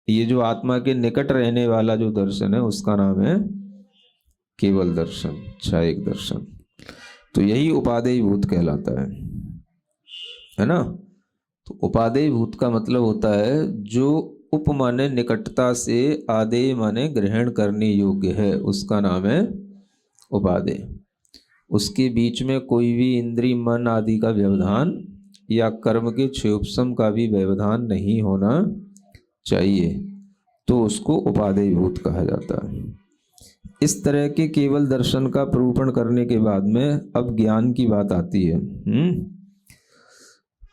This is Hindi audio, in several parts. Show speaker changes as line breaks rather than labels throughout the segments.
ये जो आत्मा के निकट रहने वाला जो दर्शन है उसका नाम है केवल दर्शन, छायिक दर्शन। तो यही उपादेय भूत कहलाता है ना। तो उपादेय भूत का मतलब होता है जो उप माने निकटता से, आदेय माने ग्रहण करने योग्य है, उसका नाम है उपादेय। उसके बीच में कोई भी इंद्रिय मन आदि का व्यवधान या कर्म के क्षयोपशम का भी व्यवधान नहीं होना चाहिए, तो उसको उपादेय भूत कहा जाता है। इस तरह के केवल दर्शन का प्रूपण करने के बाद में अब ज्ञान की बात आती है।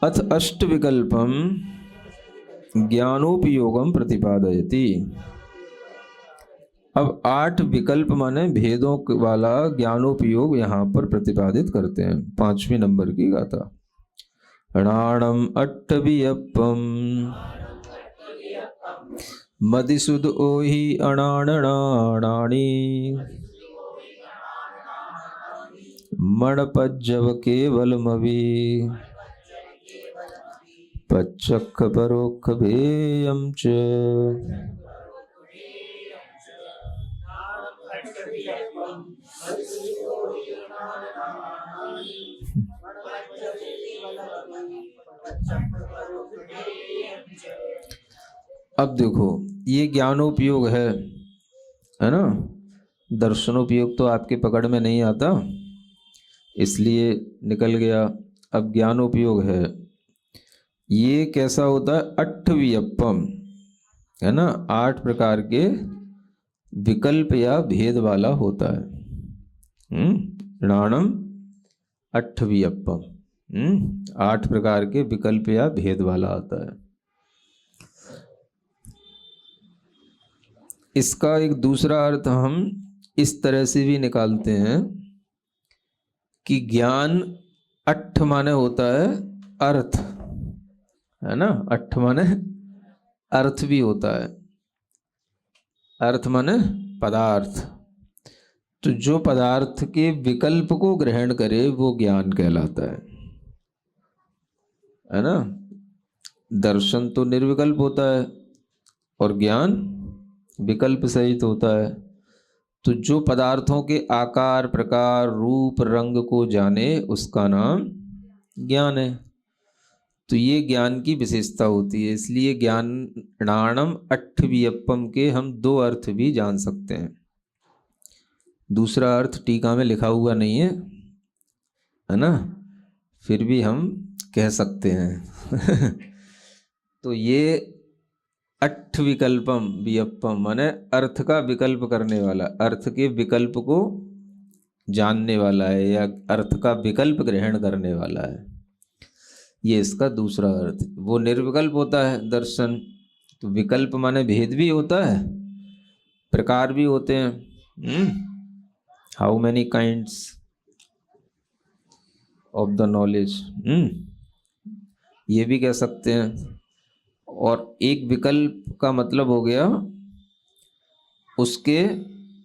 अथ अष्ट विकल्पम ज्ञानोपयोगम प्रतिपादयति। अब 8 विकल्प माने भेदों वाला ज्ञानोपयोग यहाँ पर प्रतिपादित करते हैं। 5वें नंबर की गाथा। णाणम अट्टवियप्पम मदिसुद ओहि अणाणणाणाणि मणपज्जव केवलमवि पच्चक्ख परोक्ष भेयम च। अब देखो ये ज्ञानोपयोग है ना। दर्शनोपयोग तो आपके पकड़ में नहीं आता, इसलिए निकल गया। अब ज्ञानोपयोग है, ये कैसा होता है? अट्ठवियप्पम है ना, 8 प्रकार के विकल्प या भेद वाला होता है। णाणम अट्ठवियप्पम, 8 प्रकार के विकल्प या भेद वाला आता है। इसका एक दूसरा अर्थ हम इस तरह से भी निकालते हैं कि ज्ञान अट्ठ माने होता है अर्थ, है ना। अट्ठ माने अर्थ भी होता है, अर्थ माने पदार्थ। तो जो पदार्थ के विकल्प को ग्रहण करे वो ज्ञान कहलाता है ना। दर्शन तो निर्विकल्प होता है और ज्ञान विकल्प सहित होता है। तो जो पदार्थों के आकार प्रकार रूप रंग को जाने उसका नाम ज्ञान है। तो ये ज्ञान की विशेषता होती है। इसलिए ज्ञान णाणम अट्ठवियप्पम के हम 2 अर्थ भी जान सकते हैं। दूसरा अर्थ टीका में लिखा हुआ नहीं है ना, फिर भी हम कह सकते हैं। तो ये अट्ठ विकल्पम वियप्पम माने अर्थ का विकल्प करने वाला, अर्थ के विकल्प को जानने वाला है या अर्थ का विकल्प ग्रहण करने वाला है। ये इसका दूसरा अर्थ। वो निर्विकल्प होता है दर्शन, तो विकल्प माने भेद भी होता है, प्रकार भी होते हैं। How many kinds of the knowledge, ये भी कह सकते हैं। और एक विकल्प का मतलब हो गया उसके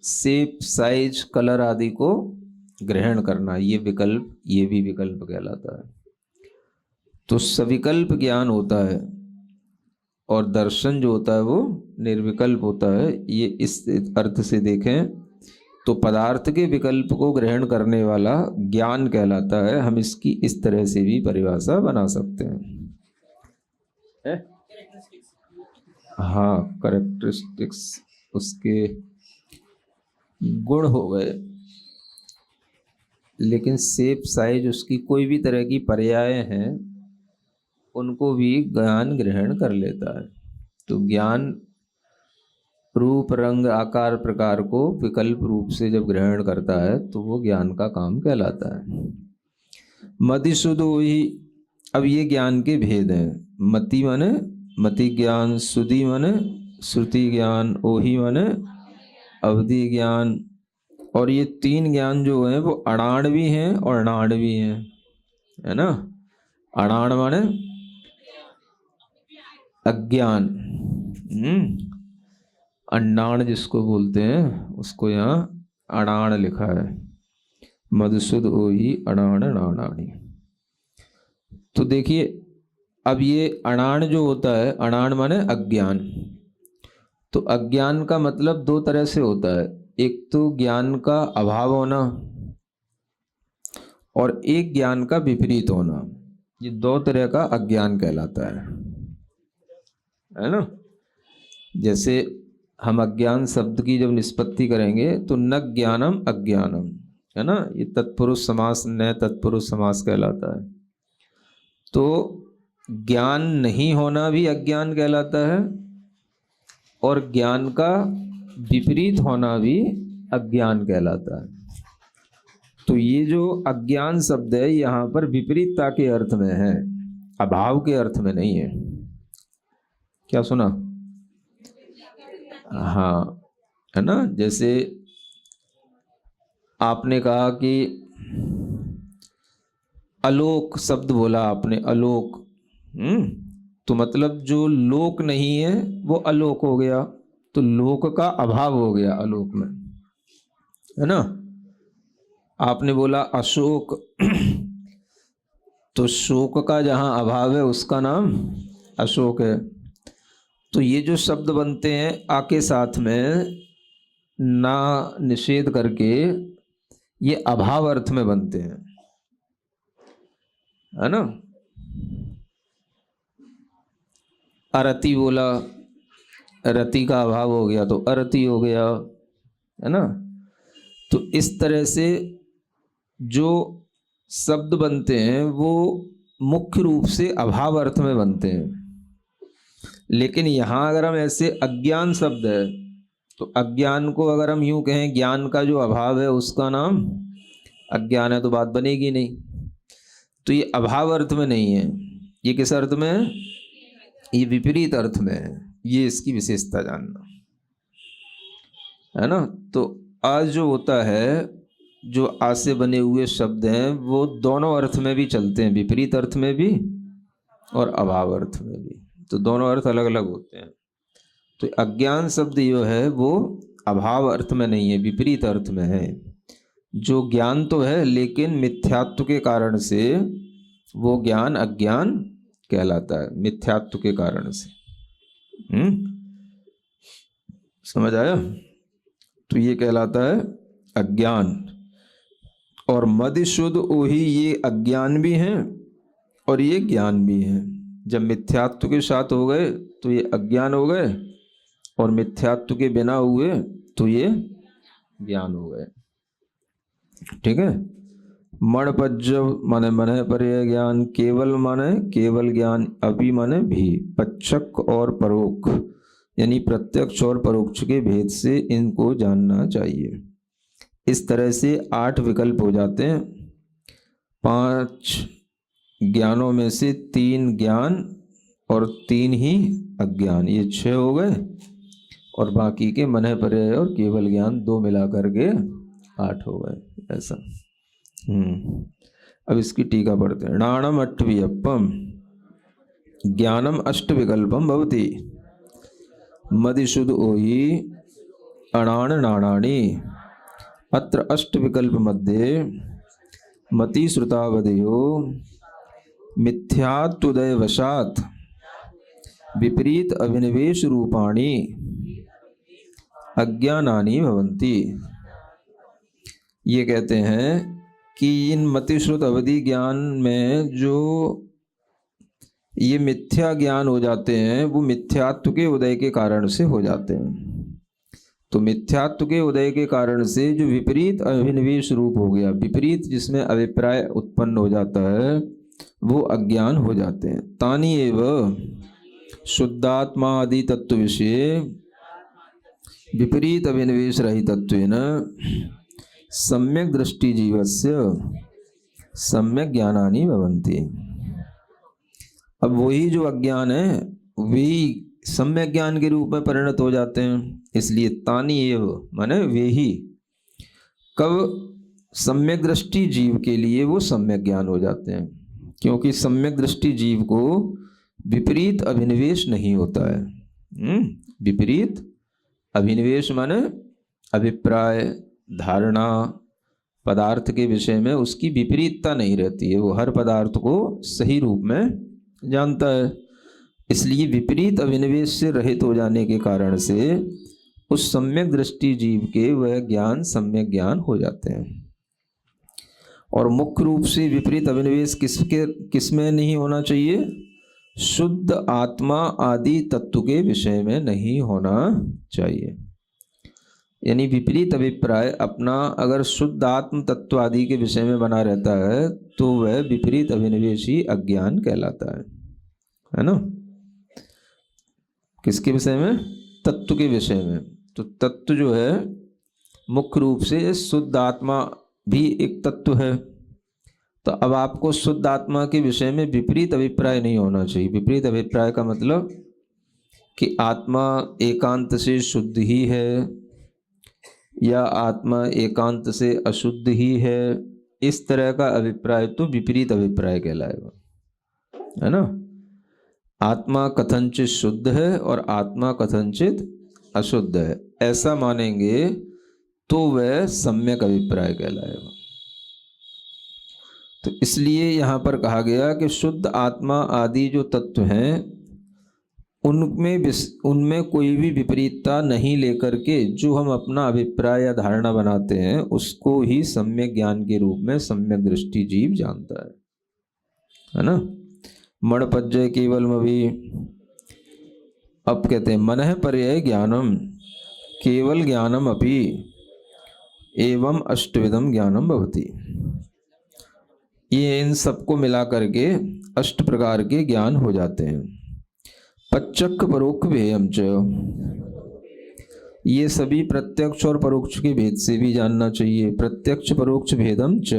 शेप साइज कलर आदि को ग्रहण करना, ये विकल्प, ये भी विकल्प कहलाता है। तो सविकल्प ज्ञान होता है और दर्शन जो होता है वो निर्विकल्प होता है। ये इस अर्थ से देखें तो पदार्थ के विकल्प को ग्रहण करने वाला ज्ञान कहलाता है। हम इसकी इस तरह से भी परिभाषा बना सकते हैं। हाँ, करेक्टरिस्टिक्स उसके गुण हो गए, लेकिन शेप साइज उसकी कोई भी तरह की पर्याय हैं उनको भी ज्ञान ग्रहण कर लेता है। तो ज्ञान रूप रंग आकार प्रकार को विकल्प रूप से जब ग्रहण करता है तो वो ज्ञान का काम कहलाता है। मतिसुदो ही, अब ये ज्ञान के भेद हैं। मति माने मति ज्ञान, सुधि माने श्रुति ज्ञान, ओहि माने अवधि ज्ञान। और ये 3 ज्ञान जो हैं वो अणाण भी हैं और णाण भी हैं, है ना। अणाण माने अज्ञान, अण्डाण जिसको बोलते हैं उसको यहाँ अणाण लिखा है। मधुसूद ओहि अणाण नाणाणी। तो देखिए अब ये अणाण जो होता है, अणाण माने अज्ञान, तो अज्ञान का मतलब दो तरह से होता है, एक तो ज्ञान का अभाव होना और एक ज्ञान का विपरीत होना। ये दो तरह का अज्ञान कहलाता है ना। जैसे हम अज्ञान शब्द की जब निष्पत्ति करेंगे तो न ज्ञानम अज्ञानम, है ना, ये तत्पुरुष समास न तत्पुरुष समास कहलाता है। तो ज्ञान नहीं होना भी अज्ञान कहलाता है और ज्ञान का विपरीत होना भी अज्ञान कहलाता है। तो ये जो अज्ञान शब्द है यहाँ पर विपरीतता के अर्थ में है, अभाव के अर्थ में नहीं है। क्या सुना? हाँ, है ना। जैसे आपने कहा कि अलोक शब्द बोला आपने, अलोक, तो मतलब जो लोक नहीं है वो अलोक हो गया, तो लोक का अभाव हो गया अलोक में, है ना। आपने बोला अशोक, तो शोक का जहाँ अभाव है उसका नाम अशोक है। तो ये जो शब्द बनते हैं आ के साथ में ना निषेध करके, ये अभाव अर्थ में बनते हैं, है ना। अरति बोला, रति का अभाव हो गया तो अरति हो गया, है ना। तो इस तरह से जो शब्द बनते हैं वो मुख्य रूप से अभाव अर्थ में बनते हैं। लेकिन यहाँ अगर हम ऐसे अज्ञान शब्द है तो अज्ञान को अगर हम यूं कहें ज्ञान का जो अभाव है उसका नाम अज्ञान है, तो बात बनेगी नहीं। तो ये अभाव अर्थ में नहीं है, ये किस अर्थ में है? ये विपरीत अर्थ में है। ये इसकी विशेषता जानना, है ना। तो आज जो होता है, जो आज से बने हुए शब्द हैं वो दोनों अर्थ में भी चलते हैं, विपरीत अर्थ में भी और अभाव अर्थ में भी। तो दोनों अर्थ अलग अलग होते हैं। तो अज्ञान शब्द जो है वो अभाव अर्थ में नहीं है, विपरीत अर्थ में है। जो ज्ञान तो है लेकिन मिथ्यात्व के कारण से वो ज्ञान अज्ञान कहलाता है, मिथ्यात्व के कारण से। समझ आया? तो ये कहलाता है अज्ञान। और मद शुद्ध वही, ये अज्ञान भी हैं और ये ज्ञान भी हैं। जब मिथ्यात्व के साथ हो गए तो ये अज्ञान हो गए और मिथ्यात्व के बिना हुए तो ये ज्ञान हो गए। ठीक है। मणपज्जव माने मने पर ज्ञान, केवल माने केवल ज्ञान, अभी माने भी, पच्छक और परोक्ष यानी प्रत्यक्ष और परोक्ष के भेद से इनको जानना चाहिए। इस तरह से 8 विकल्प हो जाते हैं। 5 ज्ञानों में से 3 ज्ञान और 3 ही अज्ञान, ये 6 हो गए। और बाकी के मन पर्याय और केवल ज्ञान 2 मिला करके 8 हो गए। ऐसा। अब इसकी टीका पढ़ते हैं। नाणम अट्ठवियप्पम ज्ञानम अष्ट विकल्पम भवति, मदिशुद्ध ओहि अणान नाणानि, अत्र अष्ट विकल्प मध्ये मति श्रुतावदयो मिथ्यात्वदयवशात् विपरीत अभिनिवेश रूपाणि अज्ञानानि भवन्ति। ये कहते हैं कि इन मतिश्रुत अवधि ज्ञान में जो ये मिथ्या ज्ञान हो जाते हैं वो मिथ्यात्व के उदय के कारण से हो जाते हैं। तो मिथ्यात्व के उदय के कारण से जो विपरीत अभिनिवेश रूप हो गया, विपरीत जिसमें अभिप्राय उत्पन्न हो जाता है, वो अज्ञान हो जाते हैं। तानि एव शुद्धात्मा आदि तत्व विषय विपरीत अभिनिवेश रहितत्वेन सम्यक दृष्टि जीवस्य सम्यक ज्ञानानि भवन्ति। अब वही जो अज्ञान है वही सम्यक ज्ञान के रूप में परिणत हो जाते हैं। इसलिए तानि एव माने वे ही, कब? सम्यक दृष्टि जीव के लिए वो सम्यक ज्ञान हो जाते हैं, क्योंकि सम्यक दृष्टि जीव को विपरीत अभिनिवेश नहीं होता है। विपरीत अभिनिवेश माने अभिप्राय, धारणा, पदार्थ के विषय में उसकी विपरीतता नहीं रहती है, वो हर पदार्थ को सही रूप में जानता है। इसलिए विपरीत अभिनिवेश से रहित हो जाने के कारण से उस सम्यक दृष्टि जीव के वह ज्ञान सम्यक ज्ञान हो जाते हैं। और मुख्य रूप से विपरीत अभिनिवेश किसमें नहीं होना चाहिए? शुद्ध आत्मा आदि तत्व के विषय में नहीं होना चाहिए। यानी विपरीत अभिप्राय अपना अगर शुद्ध आत्म तत्व आदि के विषय में बना रहता है तो वह विपरीत अभिनिवेशी अज्ञान कहलाता है ना। किसके विषय में? तत्व के विषय में। तो तत्व जो है मुख्य रूप से शुद्ध आत्मा भी एक तत्व है। तो अब आपको शुद्ध आत्मा के विषय में विपरीत अभिप्राय नहीं होना चाहिए। विपरीत अभिप्राय का मतलब कि आत्मा एकांत से शुद्ध ही है या आत्मा एकांत से अशुद्ध ही है, इस तरह का अभिप्राय तो विपरीत अभिप्राय कहलाएगा, है ना। आत्मा कथनचित शुद्ध है और आत्मा कथनचित अशुद्ध है, ऐसा मानेंगे तो वह सम्यक अभिप्राय कहलाएगा। तो इसलिए यहाँ पर कहा गया कि शुद्ध आत्मा आदि जो तत्व हैं उनमें कोई भी विपरीतता नहीं लेकर के जो हम अपना अभिप्राय या धारणा बनाते हैं उसको ही सम्यक ज्ञान के रूप में सम्यक दृष्टि जीव जानता है ना। मणपज्जय केवलम अभी अब कहते हैं मनः पर्यय ज्ञानम केवल ज्ञानम अपि एवं अष्टविधम ज्ञानम भवति। ये इन सबको मिला करके 8 प्रकार के ज्ञान हो जाते हैं। पच्चक्क परोक्ष भेयम च, ये सभी प्रत्यक्ष और परोक्ष के भेद से भी जानना चाहिए। प्रत्यक्ष परोक्ष भेदम च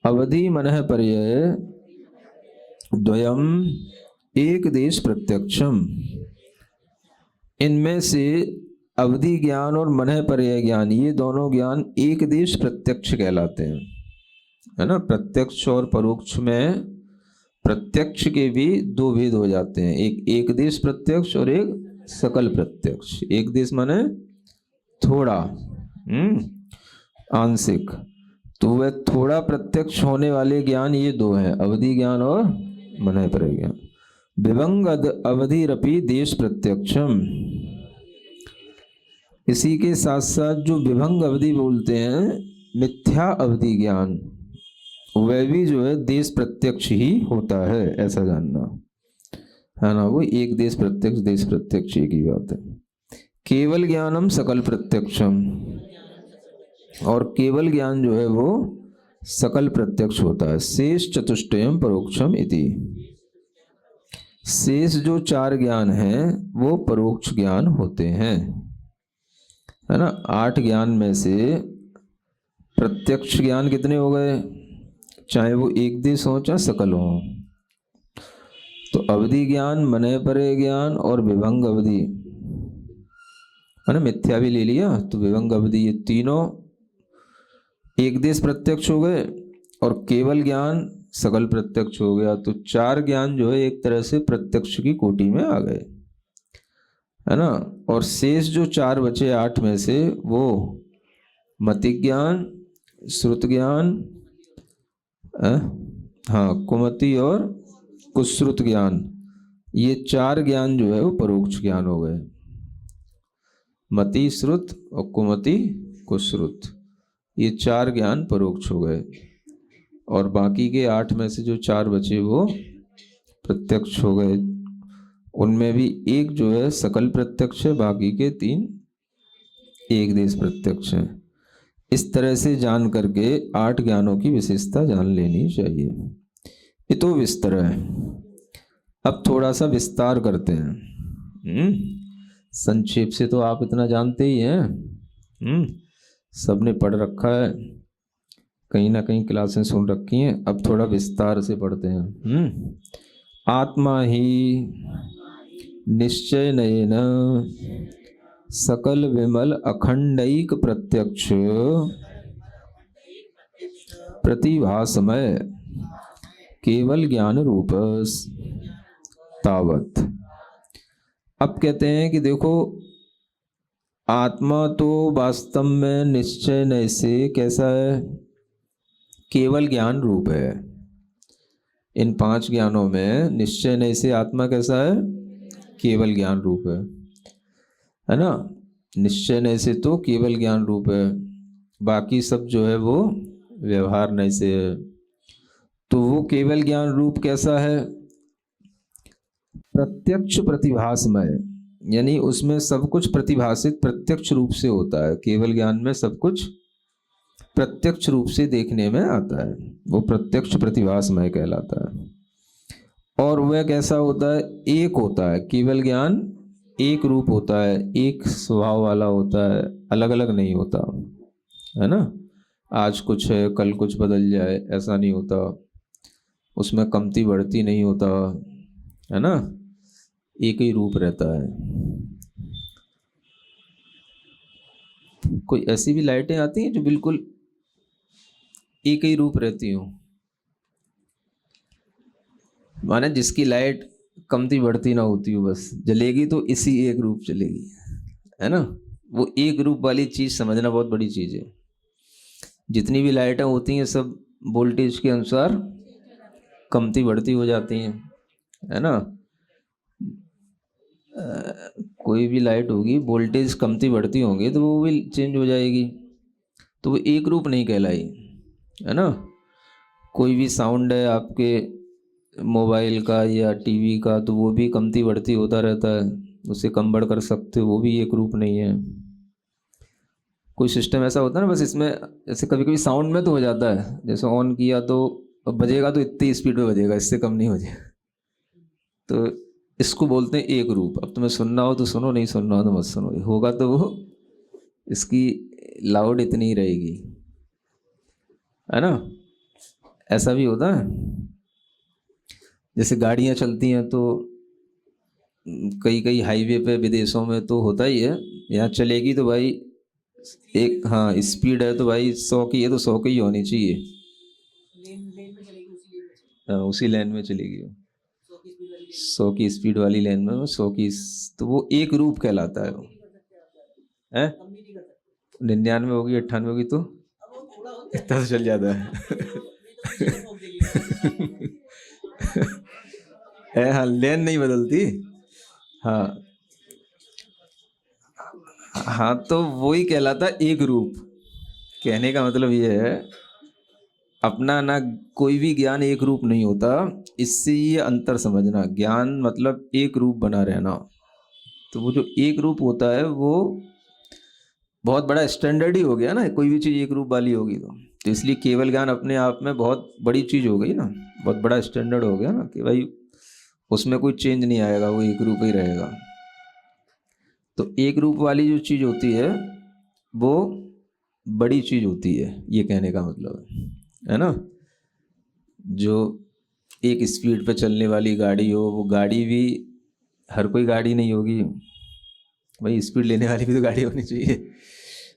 अवधि मनः पर्यय द्वयम एक देश प्रत्यक्षम, इनमें से अवधि ज्ञान और मनः पर्यय ज्ञान ये दोनों ज्ञान एक देश प्रत्यक्ष कहलाते हैं, है ना। प्रत्यक्ष और परोक्ष में प्रत्यक्ष के भी 2 भेद हो जाते हैं, एक देश प्रत्यक्ष और एक सकल प्रत्यक्ष। एक देश माने थोड़ा आंशिक, तो वह थोड़ा प्रत्यक्ष होने वाले ज्ञान ये 2 हैं, अवधि ज्ञान और मनः पर्यय ज्ञान। विभंग अवधिरपि देश प्रत्यक्षम, इसी के साथ साथ जो विभंग अवधि बोलते हैं मिथ्या अवधि ज्ञान, वह भी जो है देश प्रत्यक्ष ही होता है, ऐसा जानना है ना। वो एक देश प्रत्यक्ष एक ही बात है। केवल ज्ञानम सकल प्रत्यक्षम, और केवल ज्ञान जो है वो सकल प्रत्यक्ष होता है। शेष चतुष्टयम परोक्षम इति, शेष जो 4 ज्ञान हैं वो परोक्ष ज्ञान होते हैं, है ना। 8 ज्ञान में से प्रत्यक्ष ज्ञान कितने हो गए? चाहे वो एक देश हो चाहे सकल हो। तो अवधि ज्ञान, मनः पर्यय ज्ञान और विभंग अवधि, है ना। मिथ्या भी ले लिया तो विभंग अवधि, ये तीनों एक देश प्रत्यक्ष हो गए और केवल ज्ञान सकल प्रत्यक्ष हो गया। तो 4 ज्ञान जो है एक तरह से प्रत्यक्ष की कोटि में आ गए, है ना। और शेष जो 4 बचे 8 में से वो मति ज्ञान, श्रुत ज्ञान, हाँ कुमति और कुश्रुत ज्ञान, ये 4 ज्ञान जो है वो परोक्ष ज्ञान हो गए। मति, श्रुत और कुमति, कुश्रुत, ये 4 ज्ञान परोक्ष हो गए। और बाकी के 8 में से जो 4 बचे वो प्रत्यक्ष हो गए। उनमें भी एक जो है सकल प्रत्यक्ष है, बाकी के 3 एक देश प्रत्यक्ष है। इस तरह से जान करके 8 ज्ञानों की विशेषता जान लेनी चाहिए। ये तो विस्तार है। अब थोड़ा सा विस्तार करते हैं। संक्षेप से तो आप इतना जानते ही हैं, सबने पढ़ रखा है, कहीं ना कहीं क्लासें सुन रखी हैं। अब थोड़ा विस्तार से पढ़ते हैं। आत्मा ही निश्चय नयेन सकल विमल अखंडैक प्रत्यक्ष प्रतिभासमय केवल ज्ञान रूप तावत। अब कहते हैं कि देखो आत्मा तो वास्तव में निश्चय नय से कैसा है? केवल ज्ञान रूप है। इन 5 ज्ञानों में निश्चय नहीं से आत्मा कैसा है? केवल ज्ञान रूप है ना। निश्चय नहीं से तो केवल ज्ञान रूप है, बाकी सब जो है वो व्यवहार नहीं से है। तो वो केवल ज्ञान रूप कैसा है? प्रत्यक्ष प्रतिभासमय, यानी उसमें सब कुछ प्रतिभासित प्रत्यक्ष रूप से होता है। केवल ज्ञान में सब कुछ प्रत्यक्ष रूप से देखने में आता है, वो प्रत्यक्ष प्रतिभासमय कहलाता है। और वह कैसा होता है? एक होता है। केवल ज्ञान एक रूप होता है, एक स्वभाव वाला होता है, अलग अलग नहीं होता, है ना। आज कुछ है कल कुछ बदल जाए, ऐसा नहीं होता। उसमें कमती बढ़ती नहीं होता, है ना। एक ही रूप रहता है। कोई ऐसी भी लाइटें आती हैं जो बिल्कुल एक ही रूप रहती हो, माने जिसकी लाइट कमती बढ़ती ना होती हो, बस जलेगी तो इसी एक रूप चलेगी, है ना। वो एक रूप वाली चीज़ समझना बहुत बड़ी चीज़ है। जितनी भी लाइटें होती हैं सब वोल्टेज के अनुसार कमती बढ़ती हो जाती हैं, है ना। कोई भी लाइट होगी वोल्टेज कमती बढ़ती होंगी तो वो भी चेंज हो जाएगी, तो वो एक रूप नहीं कहलाई, है ना। कोई भी साउंड है आपके मोबाइल का या टीवी का, तो वो भी कमती बढ़ती होता रहता है, उसे कम बढ़ कर सकते हो, वो भी एक रूप नहीं है। कोई सिस्टम ऐसा होता है ना, बस इसमें जैसे कभी कभी साउंड में तो हो जाता है, जैसे ऑन किया तो बजेगा तो इतनी स्पीड में बजेगा, इससे कम नहीं बजेगा। तो इसको बोलते हैं एक रूप। अब तुम्हें सुनना हो तो सुनो, नहीं सुनना हो तो मत सुनो, होगा तो वो इसकी लाउड इतनी ही रहेगी, है ना। ऐसा भी होता है। जैसे गाड़ियाँ चलती हैं तो कई कई हाईवे पे विदेशों में तो होता ही है, यहाँ चलेगी तो भाई एक, हाँ स्पीड है तो भाई 100 की है तो 100 की ही होनी चाहिए, उसी लेन में चलेगी वो, 100 की स्पीड वाली लेन में 100 की, तो वो एक रूप कहलाता है वो, है। 99 होगी 98 होगी तो इतना तो चल जाता है। हाँ लेन नहीं बदलती। हाँ हाँ, तो वही कहलाता है एक रूप। कहने का मतलब ये है, अपना ना कोई भी ज्ञान एक रूप नहीं होता, इससे ये अंतर समझना। ज्ञान मतलब एक रूप बना रहना, तो वो जो एक रूप होता है वो बहुत बड़ा स्टैंडर्ड ही हो गया ना। कोई भी चीज़ एक रूप वाली होगी तो इसलिए केवल ज्ञान अपने आप में बहुत बड़ी चीज़ हो गई ना, बहुत बड़ा स्टैंडर्ड हो गया ना, कि भाई उसमें कोई चेंज नहीं आएगा, वो एक रूप ही रहेगा। तो एक रूप वाली जो चीज़ होती है वो बड़ी चीज़ होती है, ये कहने का मतलब है ना। जो एक स्पीड पे चलने वाली गाड़ी हो, वो गाड़ी भी हर कोई गाड़ी नहीं होगी भाई, स्पीड लेने वाली भी तो गाड़ी होनी चाहिए,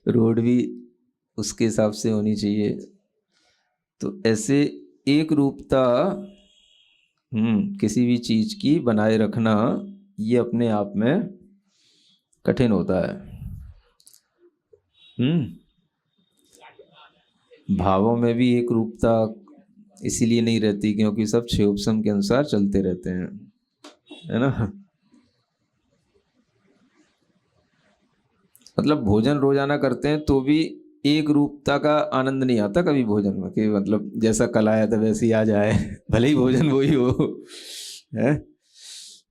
रोड भी उसके हिसाब से होनी चाहिए। तो ऐसे एक रूपता किसी भी चीज़ की बनाए रखना, ये अपने आप में कठिन होता है। भावों में भी एक रूपता इसीलिए नहीं रहती क्योंकि सब क्षयोपशम के अनुसार चलते रहते हैं, है ना। मतलब भोजन रोजाना करते हैं तो भी एक रूपता का आनंद नहीं आता कभी भोजन में, कि मतलब जैसा कल आया था वैसे ही आ जाए भले ही भोजन वही हो, है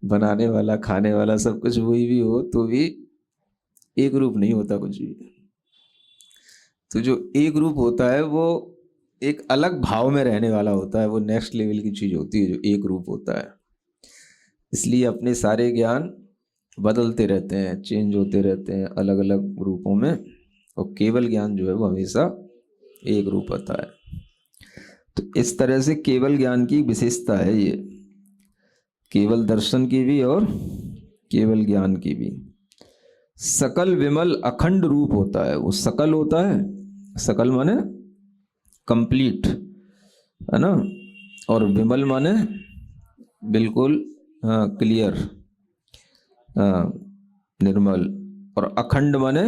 बनाने वाला खाने वाला सब कुछ वही भी हो, तो भी एक रूप नहीं होता कुछ भी। तो जो एक रूप होता है वो एक अलग भाव में रहने वाला होता है, वो नेक्स्ट लेवल की चीज होती है जो एक रूप होता है। इसलिए अपने सारे ज्ञान बदलते रहते हैं, चेंज होते रहते हैं अलग अलग रूपों में, और केवल ज्ञान जो है वो हमेशा एक रूप होता है। तो इस तरह से केवल ज्ञान की विशेषता है ये, केवल दर्शन की भी और केवल ज्ञान की भी। सकल विमल अखंड रूप होता है, वो सकल होता है, सकल माने कंप्लीट, है ना। और विमल माने बिल्कुल क्लियर, निर्मल। और अखंड माने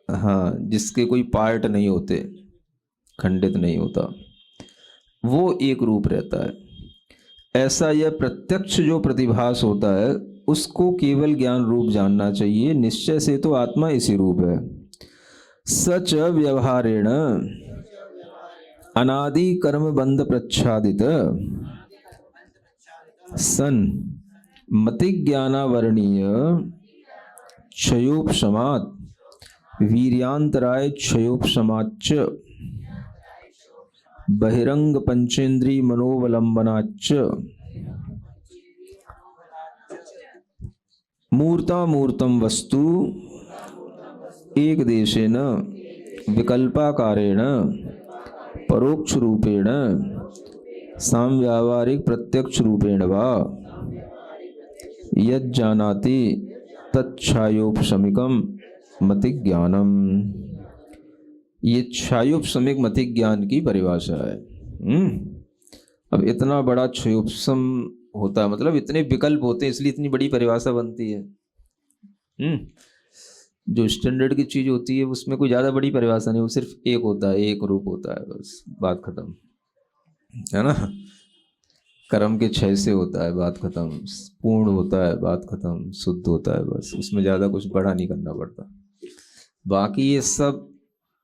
हाँ जिसके कोई पार्ट नहीं होते, खंडित नहीं होता, वो एक रूप रहता है। ऐसा यह प्रत्यक्ष जो प्रतिभास होता है उसको केवल ज्ञान रूप जानना चाहिए। निश्चय से तो आत्मा इसी रूप है। सच व्यवहारेण अनादि कर्म बंध प्रच्छादित सन मतिज्ञानावरणीय क्षयोपशमात् वीर्यांतराय क्षयोपशमाच्च बहिरंग पंचेन्द्रिय मनोवलंबनाच्च मूर्तामूर्तम वस्तु एक देशेन विकल्पाकारेण परोक्ष रूपेण सामव्यावहारिक प्रत्यक्ष रूपेण वा यज्जानाति तच्छायोपशमिकम मतिज्ञानम। ये क्षयोपशमिक मतिज्ञान की परिभाषा है। अब इतना बड़ा क्षयोपशम होता है, मतलब इतने विकल्प होते हैं, इसलिए इतनी बड़ी परिभाषा बनती है। जो स्टैंडर्ड की चीज होती है उसमें कोई ज्यादा बड़ी परिभाषा नहीं, वो सिर्फ एक होता है, एक रूप होता है, बस बात खत्म, है ना। कर्म के क्षय से होता है, बात खत्म। पूर्ण होता है, बात खत्म। शुद्ध होता है, बस। उसमें ज्यादा कुछ बड़ा नहीं करना पड़ता। बाकी ये सब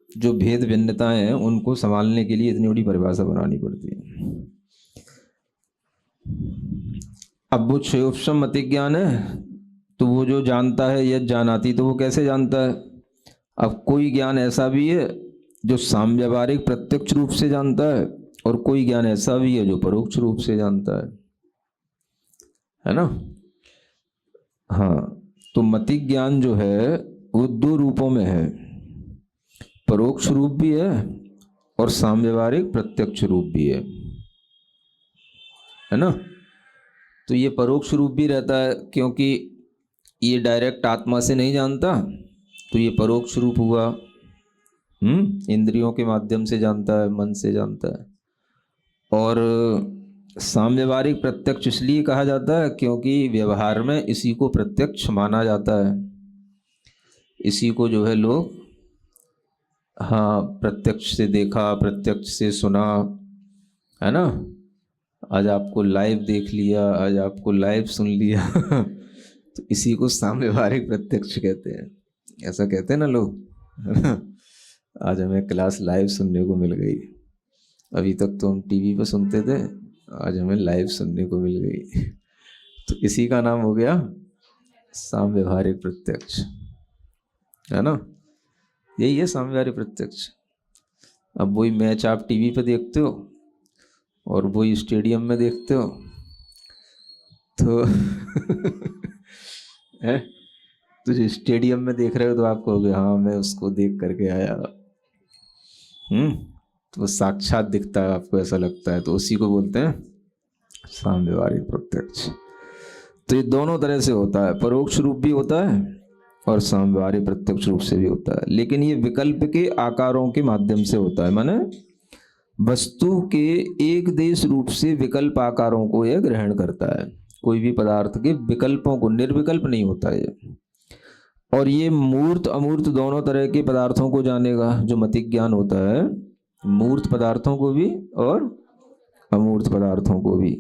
जो भेद भिन्नताएं हैं उनको संभालने के लिए इतनी बड़ी परिभाषा बनानी पड़ती है। अब वो क्षयोपशम मतिज्ञान है, तो वो जो जानता है यज् जानाति, तो वो कैसे जानता है? अब कोई ज्ञान ऐसा भी है जो सामव्यावहारिक प्रत्यक्ष रूप से जानता है, और कोई ज्ञान ऐसा भी है जो परोक्ष रूप से जानता है ना। हाँ, तो मति ज्ञान जो है वो दो रूपों में है, परोक्ष रूप भी है और सामव्यावहारिक प्रत्यक्ष रूप भी है ना। तो ये परोक्ष रूप भी रहता है क्योंकि ये डायरेक्ट आत्मा से नहीं जानता, तो ये परोक्ष रूप हुआ। इंद्रियों के माध्यम से जानता है, मन से जानता है। और सामव्यावहारिक प्रत्यक्ष इसलिए कहा जाता है क्योंकि व्यवहार में इसी को प्रत्यक्ष माना जाता है। इसी को जो है लोग, हाँ, प्रत्यक्ष से देखा, प्रत्यक्ष से सुना, है ना। आज आपको लाइव देख लिया, आज आपको लाइव सुन लिया तो इसी को सामव्यावहारिक प्रत्यक्ष कहते हैं। ऐसा कहते हैं ना लोग आज हमें क्लास लाइव सुनने को मिल गई। अभी तक तो हम टीवी पे सुनते थे, आज हमें लाइव सुनने को मिल गई तो इसी का नाम हो गया सामव्यावहारिक प्रत्यक्ष, है ना। यही है सामव्यावहारिक प्रत्यक्ष। अब वही मैच आप टीवी पे देखते हो और वही स्टेडियम में देखते हो तो है, तो जो स्टेडियम में देख रहे हो तो आप कहोगे हाँ मैं उसको देख करके आया। तो वो साक्षात दिखता है, आपको ऐसा लगता है, तो उसी को बोलते हैं सामव्यावहारिक प्रत्यक्ष। तो ये दोनों तरह से होता है, परोक्ष रूप भी होता है और सामव्यावहारिक प्रत्यक्ष रूप से भी होता है। लेकिन ये विकल्प के आकारों के माध्यम से होता है, माने वस्तु के एक देश रूप से विकल्प आकारों को यह ग्रहण करता है। कोई भी पदार्थ के विकल्पों को, निर्विकल्प नहीं होता है। और ये मूर्त अमूर्त दोनों तरह के पदार्थों को जानेगा। जो मतिक ज्ञान होता है मूर्त पदार्थों को भी और अमूर्त पदार्थों को भी।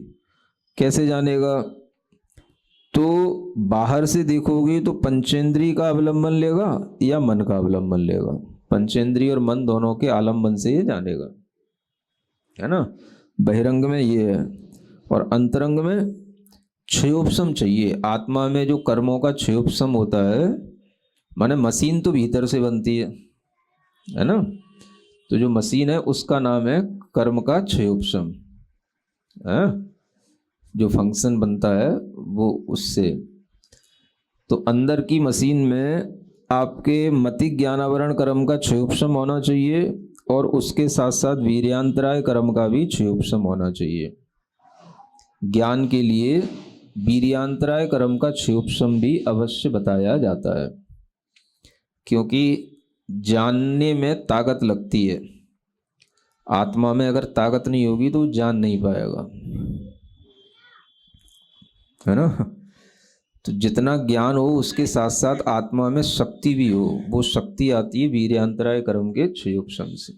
कैसे जानेगा? तो बाहर से देखोगे तो पंचेंद्रिय का अवलंबन लेगा या मन का अवलंबन लेगा। पंचेंद्रिय और मन दोनों के आलंबन से ये जानेगा, है ना। बहिरंग में ये है और अंतरंग में क्षयोपशम चाहिए। आत्मा में जो कर्मों का क्षयोपशम होता है, माने मशीन तो भीतर से बनती है ना। तो जो मशीन है उसका नाम है कर्म का क्षयोपशम, है? जो फंक्शन बनता है वो उससे। तो अंदर की मशीन में आपके मति ज्ञानावरण कर्म का क्षयोपशम होना चाहिए और उसके साथ साथ वीर्यांतराय कर्म का भी क्षयोपशम होना चाहिए। ज्ञान के लिए वीर्यांतराय कर्म का क्षयोपशम भी अवश्य बताया जाता है, क्योंकि जानने में ताकत लगती है। आत्मा में अगर ताकत नहीं होगी तो जान नहीं पाएगा, है ना। तो जितना ज्ञान हो उसके साथ साथ आत्मा में शक्ति भी हो, वो शक्ति आती है वीर्यांतराय कर्म के क्षयोपशम से।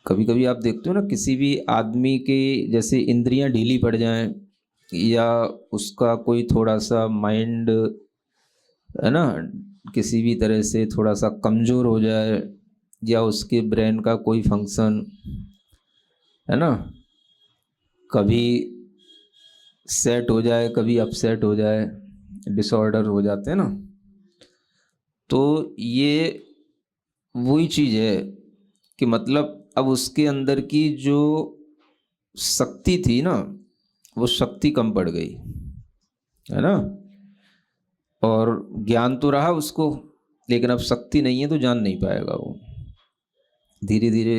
कभी कभी आप देखते हो ना, किसी भी आदमी के जैसे इंद्रियां ढीली पड़ जाएं, या उसका कोई थोड़ा सा माइंड, है ना, किसी भी तरह से थोड़ा सा कमज़ोर हो जाए, या उसके ब्रेन का कोई फंक्शन, है ना, कभी सेट हो जाए कभी अपसेट हो जाए, डिसऑर्डर हो जाते हैं ना। तो ये वही चीज़ है कि मतलब अब उसके अंदर की जो शक्ति थी ना, वो शक्ति कम पड़ गई, है ना। और ज्ञान तो रहा उसको, लेकिन अब शक्ति नहीं है तो जान नहीं पाएगा वो। धीरे धीरे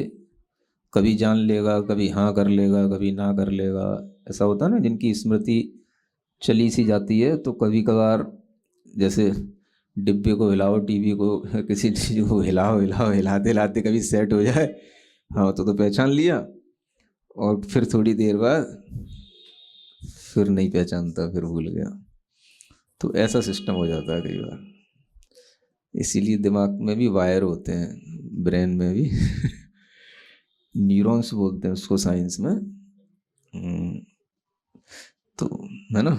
कभी जान लेगा, कभी हाँ कर लेगा, कभी ना कर लेगा। ऐसा होता है ना, जिनकी स्मृति चली सी जाती है, तो कभी कभार जैसे डिब्बे को हिलाओ, टीवी को, किसी चीज़ को हिलाओ हिलाओ, हिलाते हिलाते कभी सेट हो जाए, हाँ तो पहचान लिया, और फिर थोड़ी देर बाद फिर नहीं पहचानता, फिर भूल गया। तो ऐसा सिस्टम हो जाता है कई बार। इसीलिए दिमाग में भी वायर होते हैं, ब्रेन में भी न्यूरॉन्स बोलते हैं उसको साइंस में। तो है ना,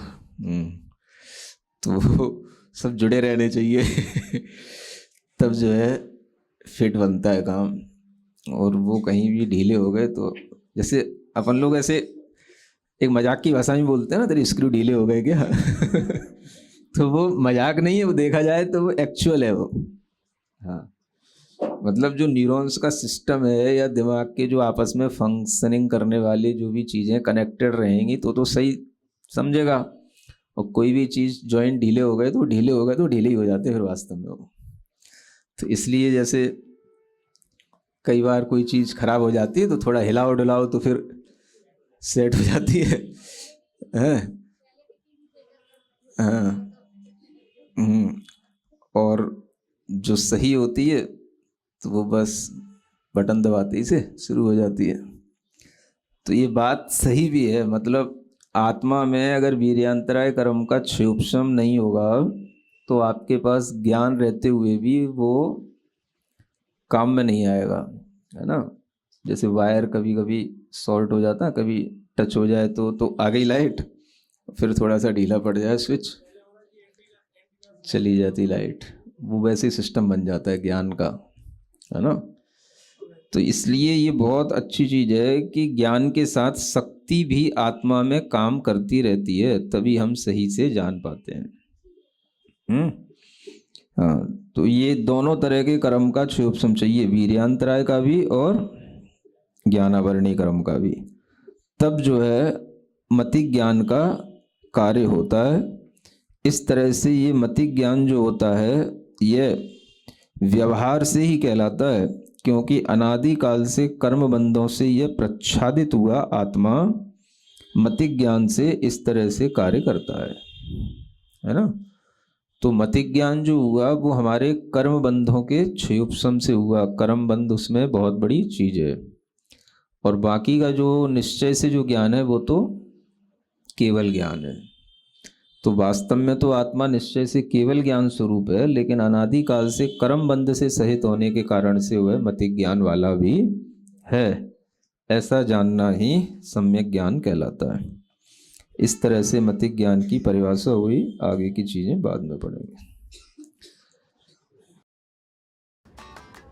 तो वो सब जुड़े रहने चाहिए तब जो है फिट बनता है काम। और वो कहीं भी ढीले हो गए तो, जैसे अपन लोग ऐसे एक मजाक की भाषा में बोलते हैं ना, तेरे स्क्रू ढीले हो गए क्या तो वो मजाक नहीं है, वो देखा जाए तो वो एक्चुअल है वो। हाँ, मतलब जो न्यूरॉन्स का सिस्टम है, या दिमाग के जो आपस में फंक्शनिंग करने वाली जो भी चीज़ें कनेक्टेड रहेंगी तो सही समझेगा। और कोई भी चीज़ जॉइंट ढीले हो गए तो ढीले हो गए तो ढीले ही हो जाते हैं फिर वास्तव में वो। तो इसलिए जैसे कई बार कोई चीज़ खराब हो जाती है तो थोड़ा हिलाओ डुलाओ तो फिर सेट हो जाती है, हैं? हाँ। और जो सही होती है तो वो बस बटन दबाते ही से शुरू हो जाती है। तो ये बात सही भी है, मतलब आत्मा में अगर वीर्यांतराय कर्म का क्षयोपशम नहीं होगा तो आपके पास ज्ञान रहते हुए भी वो काम में नहीं आएगा, है ना। जैसे वायर कभी कभी शॉर्ट हो जाता है, कभी टच हो जाए तो आ गई लाइट, फिर थोड़ा सा ढीला पड़ जाए स्विच, चली जाती लाइट। वो वैसे सिस्टम बन जाता है ज्ञान का, है ना। तो इसलिए ये बहुत अच्छी चीज़ है कि ज्ञान के साथ शक्ति भी आत्मा में काम करती रहती है, तभी हम सही से जान पाते हैं। हाँ, तो ये दोनों तरह के कर्म का क्षयोपशम चाहिए, वीर्यांतराय का भी और ज्ञानावरणी कर्म का भी। तब जो है मति ज्ञान का कार्य होता है। इस तरह से ये मति ज्ञान जो होता है ये व्यवहार से ही कहलाता है, क्योंकि अनादि काल से कर्म बंधों से यह प्रच्छादित हुआ आत्मा मति ज्ञान से इस तरह से कार्य करता है ना। तो मति ज्ञान जो हुआ वो हमारे कर्म बंधों के क्षयोपशम से हुआ। कर्म बंध उसमें बहुत बड़ी चीज है, और बाकी का जो निश्चय से जो ज्ञान है वो तो केवल ज्ञान है। तो वास्तव में तो आत्मा निश्चय से केवल ज्ञान स्वरूप है, लेकिन अनादि काल से कर्म बंध से सहित होने के कारण से वह मति ज्ञान वाला भी है। ऐसा जानना ही सम्यक ज्ञान कहलाता है। इस तरह से मति ज्ञान की परिभाषा हुई, आगे की चीजें बाद में पढ़ेंगे।